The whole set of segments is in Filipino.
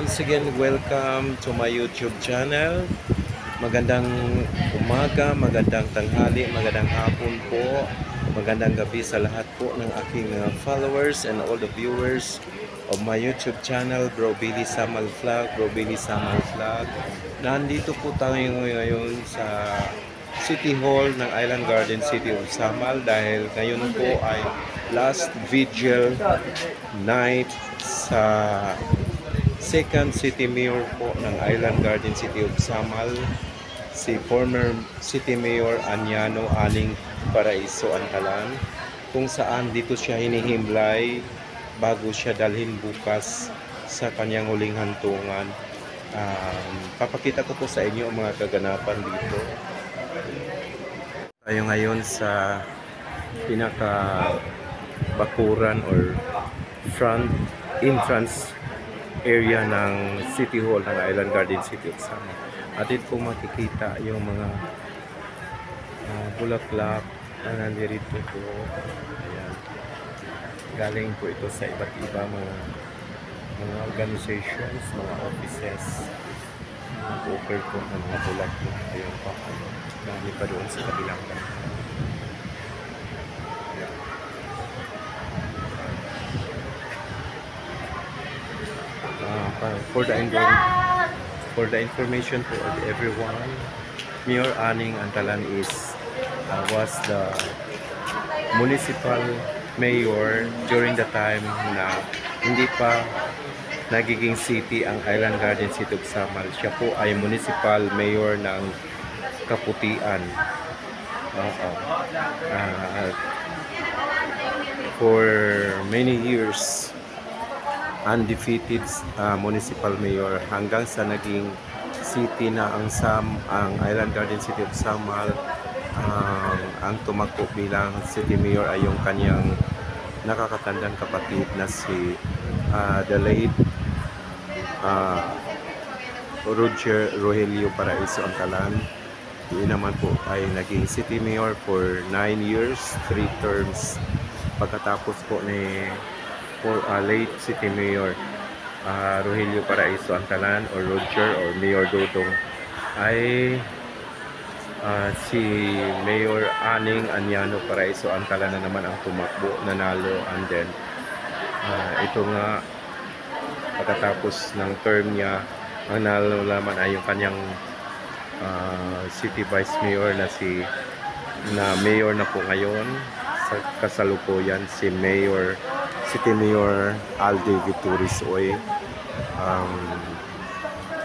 once again, welcome to my YouTube channel. Magandang umaga, magandang tanghali, magandang hapon po, magandang gabi sa lahat po ng aking followers and all the viewers of my YouTube channel, Bro Billy Samal Vlog, Bro Billy Samal Vlog. Nandito po tayo ngayon sa City Hall ng Island Garden City of Samal dahil ngayon po ay last vigil night sa second city mayor po ng Island Garden City of Samal, si former city mayor Anyano Aling Paraiso Antalan, kung saan dito siya hinihimlay bago siya dalhin bukas sa kanyang huling hantungan. Papakita ko po sa inyo ang mga kaganapan dito. Tayo ngayon sa pinaka bakuran or front entrance area ng City Hall ng Island Garden City of Samal. At dito po makikita yung mga bulaklak na nandito po. Ayan. Galing po ito sa iba't iba mga organizations, mga offices. Nag-offer po ng mga bulaklak. Ayun pa. Dami pa doon sa kabilang kanto. For the information for everyone, Mayor Aning Antalan was the municipal mayor during the time na hindi pa nagiging city ang Island Garden City of Samal. Siya po ay municipal mayor ng Kaputian. For many years, undefeated municipal mayor hanggang sa naging city na ang Island Garden City of Samal. Ang tumakbo bilang city mayor ay yung kanyang nakakatandang kapatid na si the late Rogelio Paraiso Antalan. Yun naman po ay naging city mayor for 9 years, 3 terms. Pagkatapos po ni late city mayor Rogelio Paraiso Antalan or Roger or Mayor Dodong ay si Mayor Aning Anyano Paraiso Antalan na naman ang tumakbo, nanalo, and then ito nga pagkatapos ng term niya ang nanalo naman ay yung kanyang city vice mayor na mayor na po ngayon sa kasalukuyan, si City Mayor Alde Vituris Oy.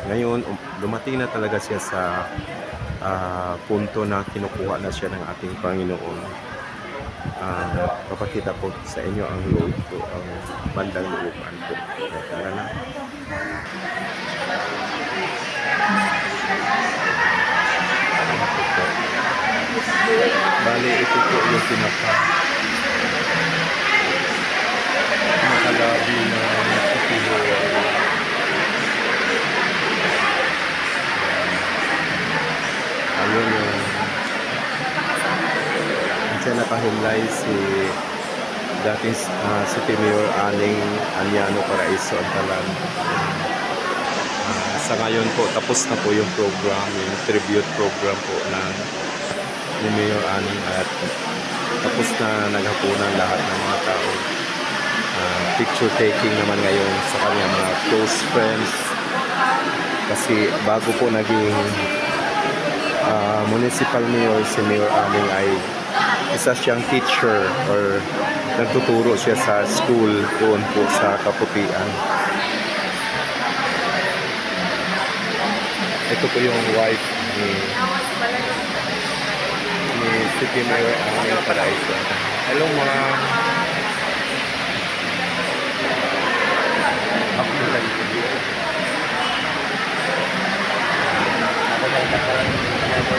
Ngayon, dumating na talaga siya sa punto na kinukuha na siya ng ating Panginoon. Papakita po sa inyo ang loob po, ang bandang looban po. Tara na. Bali, ito po yung nakalabi na City Hall. Ayun yung siya nakahimlay si dating City Mayor Aning Anyano Paraiso Antalan. Sa ngayon po, tapos na po yung program, yung tribute program po ni Mayor Aning, at tapos na naghapunan lahat ng mga tao. Picture taking naman ngayon sa kanyang mga close friends, kasi bago po naging municipal mayor si Mayor Aning ay isa siyang teacher or nagtuturo siya sa school doon po sa Kaputian. Ito po yung wife ni City Mayor Aning Paraiso. Hello ma'am. Ako na lang video. Ako na lang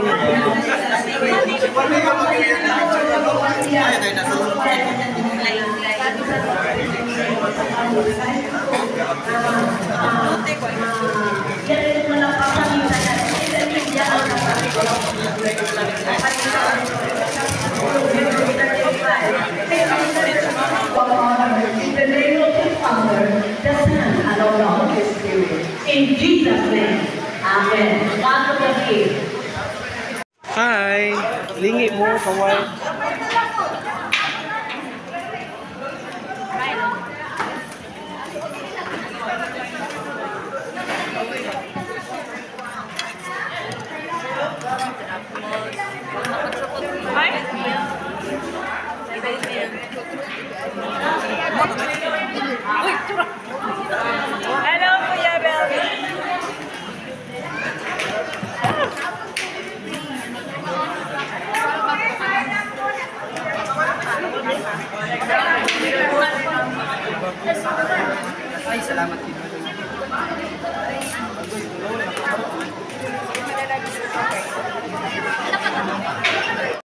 In the name of the Father, the Son, and of the Holy Spirit. In Jesus' name. Amen. God bless you. Hi! Lingi mo, kaway.